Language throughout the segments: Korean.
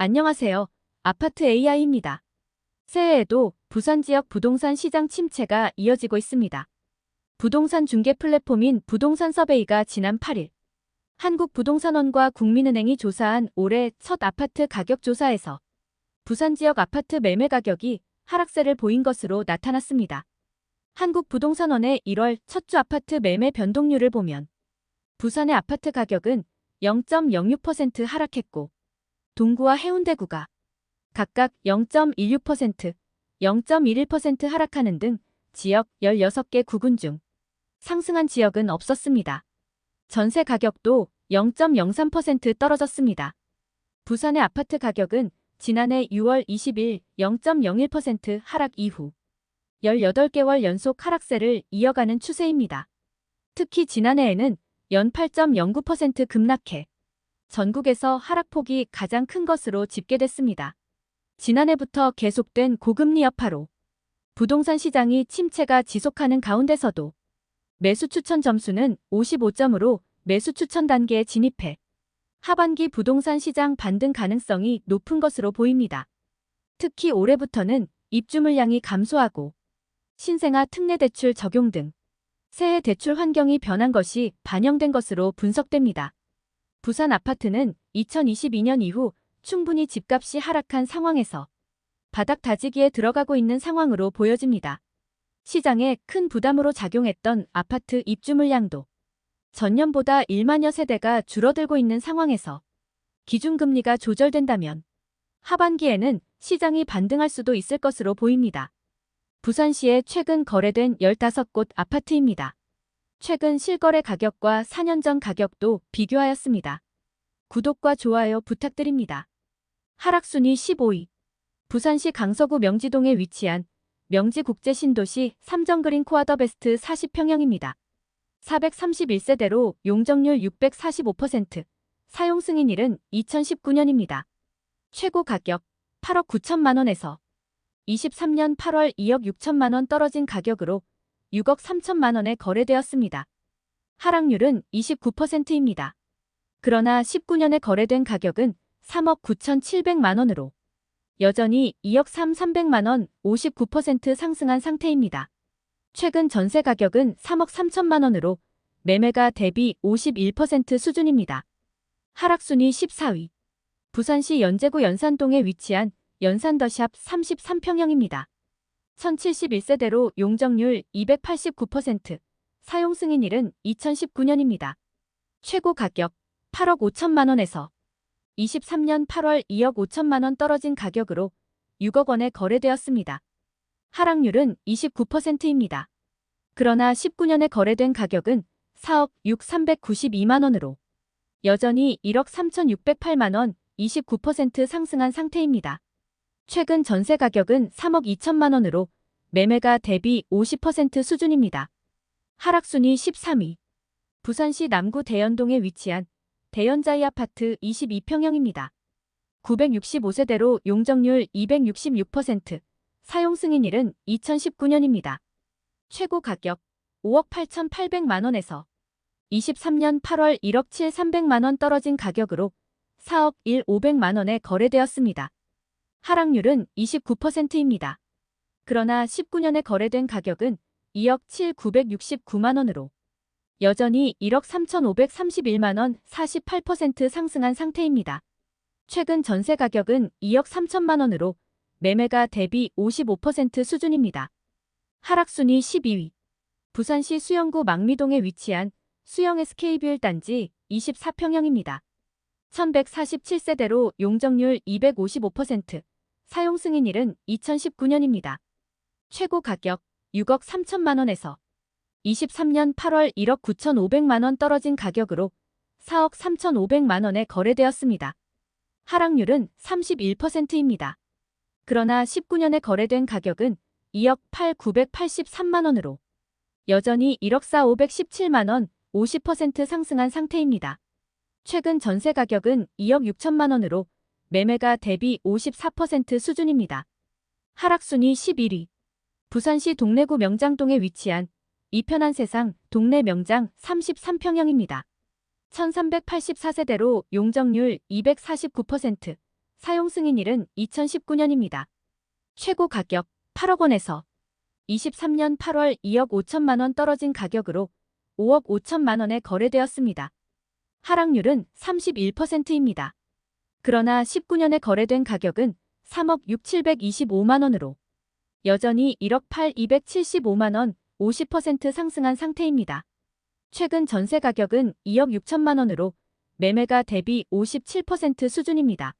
안녕하세요. 아파트 AI입니다. 새해에도 부산 지역 부동산 시장 침체가 이어지고 있습니다. 부동산 중개 플랫폼인 부동산 서베이가 지난 8일 한국부동산원과 국민은행이 조사한 올해 첫 아파트 가격 조사에서 부산 지역 아파트 매매 가격이 하락세를 보인 것으로 나타났습니다. 한국부동산원의 1월 첫 주 아파트 매매 변동률을 보면 부산의 아파트 가격은 0.06% 하락했고 동구와 해운대구가 각각 0.16%, 0.11% 하락하는 등 지역 16개 구군 중 상승한 지역은 없었습니다. 전세 가격도 0.03% 떨어졌습니다. 부산의 아파트 가격은 지난해 6월 20일 0.01% 하락 이후 18개월 연속 하락세를 이어가는 추세입니다. 특히 지난해에는 연 8.09% 급락해 전국에서 하락폭이 가장 큰 것으로 집계됐습니다. 지난해부터 계속된 고금리 여파로 부동산 시장이 침체가 지속하는 가운데서도 매수 추천 점수는 55점으로 매수 추천 단계에 진입해 하반기 부동산 시장 반등 가능성이 높은 것으로 보입니다. 특히 올해부터는 입주 물량이 감소하고 신생아 특례 대출 적용 등 새해 대출 환경이 변한 것이 반영된 것으로 분석됩니다. 부산 아파트는 2022년 이후 충분히 집값이 하락한 상황에서 바닥 다지기에 들어가고 있는 상황으로 보여집니다. 시장에 큰 부담으로 작용했던 아파트 입주 물량도 전년보다 1만여 세대가 줄어들고 있는 상황에서 기준금리가 조절된다면 하반기에는 시장이 반등할 수도 있을 것으로 보입니다. 부산시에 최근 거래된 15곳 아파트입니다. 최근 실거래 가격과 4년 전 가격도 비교하였습니다. 구독과 좋아요 부탁드립니다. 하락순위 15위. 부산시 강서구 명지동에 위치한 명지국제신도시 삼정그린 코아더베스트 40평형입니다. 431세대로 용적률 645%, 사용승인일은 2019년입니다. 최고 가격 8억 9천만 원에서 23년 8월 2억 6천만 원 떨어진 가격으로 6억 3천만 원에 거래되었습니다. 하락률은 29%입니다. 그러나 19년에 거래된 가격은 3억 9,700만 원으로 여전히 2억 3,300만 원 59% 상승한 상태입니다. 최근 전세 가격은 3억 3천만 원으로 매매가 대비 51% 수준입니다. 하락순위 14위. 부산시 연제구 연산동에 위치한 연산더샵 33평형입니다. 1071세대로 용적률 289%, 사용승인일은 2019년입니다. 최고 가격 8억 5천만 원에서 23년 8월 2억 5천만 원 떨어진 가격으로 6억 원에 거래되었습니다. 하락률은 29%입니다. 그러나 19년에 거래된 가격은 4억 6,392만 원으로 여전히 1억 3,608만 원 29% 상승한 상태입니다. 최근 전세 가격은 3억 2천만 원으로 매매가 대비 50% 수준입니다. 하락순위 13위. 부산시 남구 대연동에 위치한 대연자이 아파트 22평형입니다. 965세대로 용적률 266%, 사용승인일은 2019년입니다. 최고 가격 5억 8,800만 원에서 23년 8월 1억 7,300만 원 떨어진 가격으로 4억 1,500만 원에 거래되었습니다. 하락률은 29%입니다. 그러나 19년에 거래된 가격은 2억 7,969만 원으로 여전히 1억 3,531만 원 48% 상승한 상태입니다. 최근 전세 가격은 2억 3천만 원으로 매매가 대비 55% 수준입니다. 하락순위 12위. 부산시 수영구 망미동에 위치한 수영 SK뷰 단지 24평형입니다. 1147세대로 용적률 255%, 사용승인일은 2019년입니다. 최고 가격 6억 3천만 원에서 23년 8월 1억 9,500만 원 떨어진 가격으로 4억 3,500만 원에 거래되었습니다. 하락률은 31%입니다. 그러나 19년에 거래된 가격은 2억 8,983만 원으로 여전히 1억 4,517만 원 50% 상승한 상태입니다. 최근 전세 가격은 2억 6천만 원으로 매매가 대비 54% 수준입니다. 하락순위 11위. 부산시 동래구 명장동에 위치한 이편한 세상 동래 명장 33평형입니다. 1384세대로 용적률 249%, 사용 승인일은 2019년입니다. 최고 가격 8억 원에서 23년 8월 2억 5천만 원 떨어진 가격으로 5억 5천만 원에 거래되었습니다. 하락률은 31%입니다. 그러나 19년에 거래된 가격은 3억 6 725만 원으로 여전히 1억 8 275만 원 50% 상승한 상태입니다. 최근 전세 가격은 2억 6천만 원으로 매매가 대비 57% 수준입니다.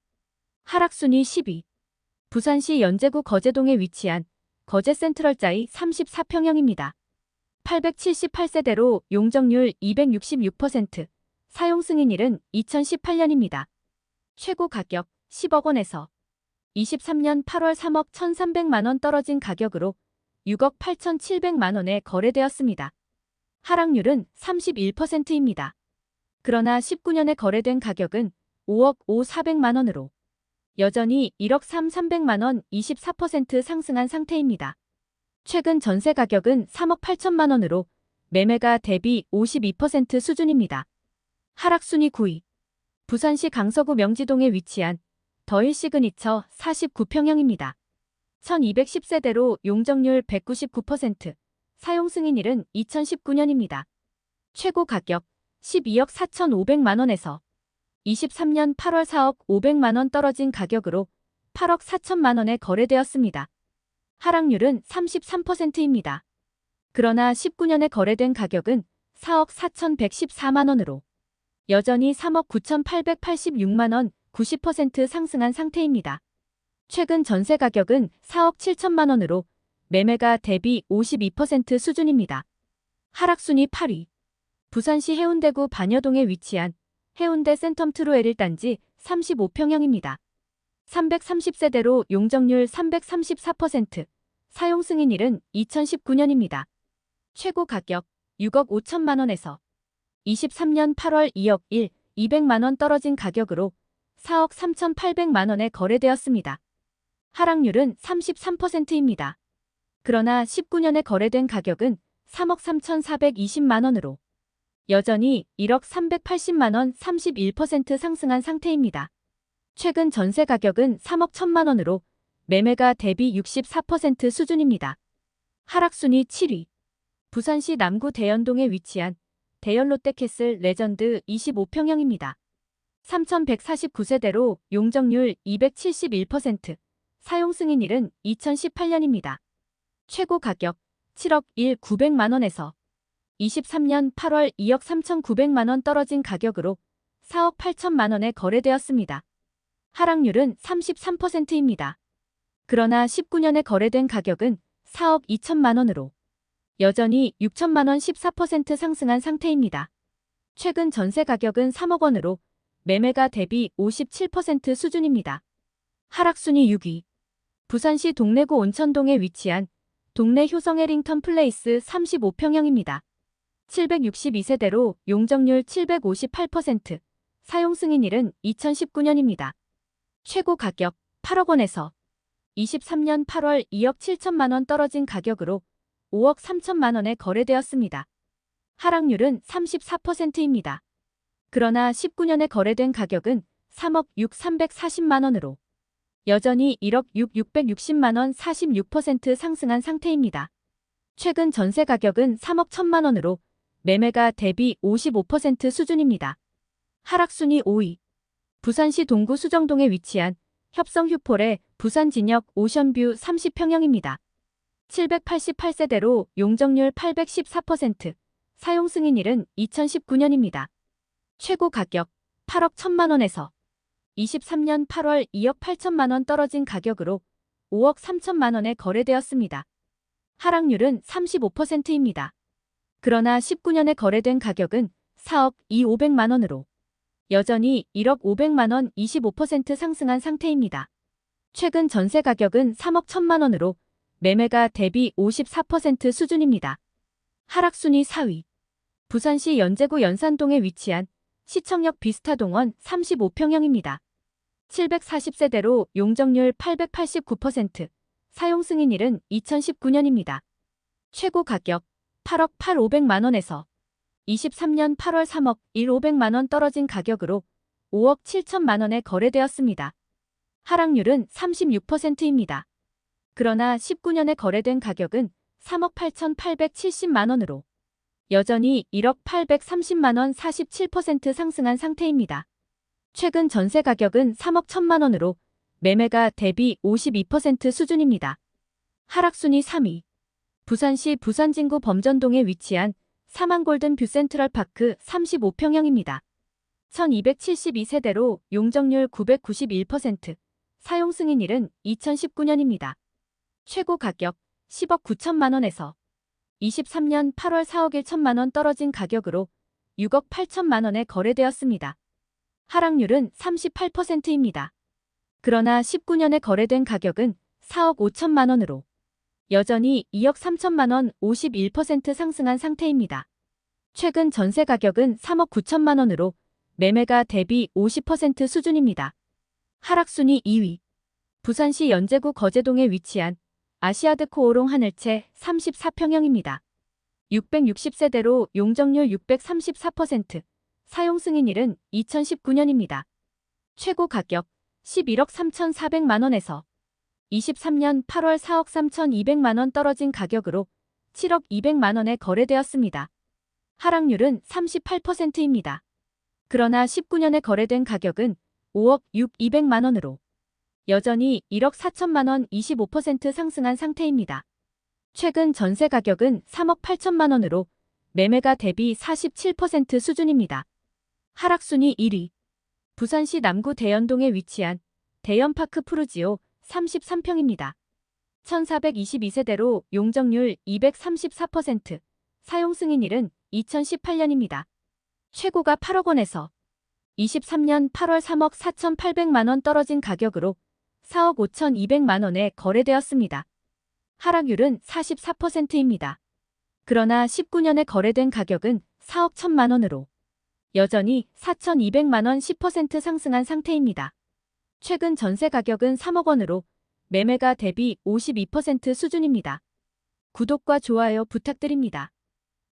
하락순위 10위. 부산시 연제구 거제동에 위치한 거제 센트럴자이 34평형입니다. 878세대로 용적률 266%, 사용 승인일은 2018년입니다. 최고 가격 10억 원에서 23년 8월 3억 1,300만 원 떨어진 가격으로 6억 8,700만 원에 거래되었습니다. 하락률은 31%입니다. 그러나 19년에 거래된 가격은 5억 5,400만 원으로 여전히 1억 3,300만 원 24% 상승한 상태입니다. 최근 전세 가격은 3억 8천만 원으로 매매가 대비 52% 수준입니다. 하락순위 9위. 부산시 강서구 명지동에 위치한 더힐 시그니처 49평형입니다. 1210세대로 용적률 199%, 사용 승인일은 2019년입니다. 최고 가격 12억 4,500만 원에서 23년 8월 4억 500만 원 떨어진 가격으로 8억 4천만 원에 거래되었습니다. 하락률은 33%입니다. 그러나 19년에 거래된 가격은 4억 4,114만 원으로 여전히 3억 9,886만 원 90% 상승한 상태입니다. 최근 전세 가격은 4억 7천만 원으로 매매가 대비 52% 수준입니다. 하락순위 8위. 부산시 해운대구 반여동에 위치한 해운대 센텀 트루 1단지 35평형입니다. 330세대로 용적률 334%, 사용 승인일은 2019년입니다. 최고 가격 6억 5천만 원에서 23년 8월 2억 200만 원 떨어진 가격으로 4억 3,800만 원에 거래되었습니다. 하락률은 33%입니다. 그러나 19년에 거래된 가격은 3억 3,420만 원으로 여전히 1억 380만 원 31% 상승한 상태입니다. 최근 전세 가격은 3억 1천만 원으로 매매가 대비 64% 수준입니다. 하락순위 7위. 부산시 남구 대연동에 위치한 대연 롯데캐슬 레전드 25평형입니다. 3,149세대로 용적률 271%, 사용 승인일은 2018년입니다. 최고 가격 7억 900만 원에서 23년 8월 2억 3,900만 원 떨어진 가격으로 4억 8천만 원에 거래되었습니다. 하락률은 33%입니다. 그러나 19년에 거래된 가격은 4억 2천만 원으로 여전히 6천만 원 14% 상승한 상태입니다. 최근 전세 가격은 3억 원으로 매매가 대비 57% 수준입니다. 하락순위 6위. 부산시 동래구 온천동에 위치한 동래 효성 해링턴 플레이스 35평형입니다. 762세대로 용적률 758%, 사용 승인일은 2019년입니다. 최고 가격 8억 원에서 23년 8월 2억 7천만 원 떨어진 가격으로 5억 3천만 원에 거래되었습니다. 하락률은 34%입니다. 그러나 19년에 거래된 가격은 3억 6 340만 원으로 여전히 1억 6 660만 원 46% 상승한 상태입니다. 최근 전세 가격은 3억 1천만 원으로 매매가 대비 55% 수준입니다. 하락순위 5위. 부산시 동구 수정동에 위치한 협성 휴폴의 부산진역 오션뷰 30평형입니다. 788세대로 용적률 814%, 사용 승인일은 2019년입니다. 최고 가격 8억 1천만 원에서 23년 8월 2억 8천만 원 떨어진 가격으로 5억 3천만 원에 거래되었습니다. 하락률은 35%입니다. 그러나 19년에 거래된 가격은 4억 500만 원으로 여전히 1억 500만 원 25% 상승한 상태입니다. 최근 전세 가격은 3억 1천만 원으로 매매가 대비 54% 수준입니다. 하락순위 4위. 부산시 연제구 연산동에 위치한 시청역 비스타동원 35평형입니다. 740세대로 용적률 889%, 사용 승인일은 2019년입니다. 최고 가격 8억 8,500만 원에서 23년 8월 3억 1,500만 원 떨어진 가격으로 5억 7천만 원에 거래되었습니다. 하락률은 36%입니다. 그러나 19년에 거래된 가격은 3억 8,870만 원으로 여전히 1억 830만 원 47% 상승한 상태입니다. 최근 전세 가격은 3억 1천만 원으로 매매가 대비 52% 수준입니다. 하락순위 3위. 부산시 부산진구 범전동에 위치한 사만골든뷰 센트럴파크 35평형입니다. 1272세대로 용적률 991%, 사용 승인일은 2019년입니다. 최고 가격 10억 9천만 원에서 23년 8월 4억 1천만 원 떨어진 가격으로 6억 8천만 원에 거래되었습니다. 하락률은 38%입니다. 그러나 19년에 거래된 가격은 4억 5천만 원으로 여전히 2억 3천만 원 51% 상승한 상태입니다. 최근 전세 가격은 3억 9천만 원으로 매매가 대비 50% 수준입니다. 하락순위 2위. 부산시 연제구 거제동에 위치한 아시아드 코오롱 하늘채 34평형입니다. 660세대로 용적률 634%, 사용 승인일은 2019년입니다. 최고 가격 11억 3,400만 원에서 23년 8월 4억 3,200만 원 떨어진 가격으로 7억 200만 원에 거래되었습니다. 하락률은 38%입니다. 그러나 19년에 거래된 가격은 5억 200만 원으로 여전히 1억 4천만 원 25% 상승한 상태입니다. 최근 전세 가격은 3억 8천만 원으로 매매가 대비 47% 수준입니다. 하락순위 1위. 부산시 남구 대연동에 위치한 대연파크 푸르지오 33평입니다. 1422세대로 용적률 234%, 사용 승인일은 2018년입니다. 최고가 8억 원에서 23년 8월 3억 4,800만 원 떨어진 가격으로 4억 5,200만 원에 거래되었습니다. 하락률은 44%입니다. 그러나 19년에 거래된 가격은 4억 1천만 원으로 여전히 4,200만 원 10% 상승한 상태입니다. 최근 전세 가격은 3억 원으로 매매가 대비 52% 수준입니다. 구독과 좋아요 부탁드립니다.